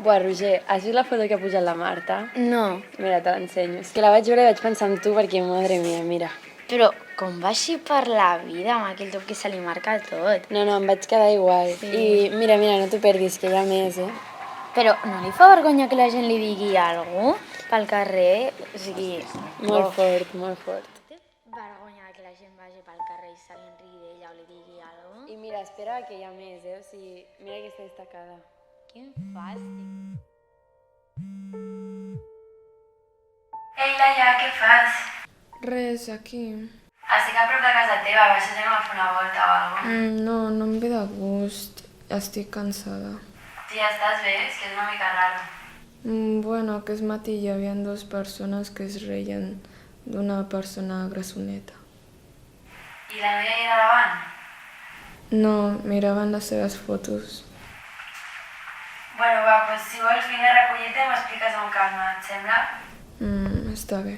Buah, Roger, has vist la foto que ha pujat la Marta? No, Mira, te l'ensenyo. És que la vaig veure i vaig pensar en tu perquè, madre mia, mira. però com va així per la vida amb aquell top que se li marca tot? No, em vaig quedar igual. Sí. I mira, no t'ho perdis, que hi ha més, eh? Però no li fa vergonya que la gent li digui alguna cosa pel carrer? O sigui... Molt fort, molt fort. Té vergonya que la gent vagi pel carrer i se li enrigui d'ella o li digui alguna cosa? I mira, espera que hi ha més, eh? O sigui, mira aquesta destacada. Quin fàstic. Ei, Laia, què fas? Res, aquí. Estic a prop de casa teva, baixes anem a fer una volta o alguna cosa. No em ve de gust. Estic cansada. Tia, estàs bé? És que és una mica raro. Bueno, aquest matí hi havia dues persones que es reien d'una persona grassoneta. I la noia hi era davant? No, miraven les seves fotos. Bueno, va, doncs si vols vinc a recollir-te i m'expliques amb calma, et sembla? Està bé.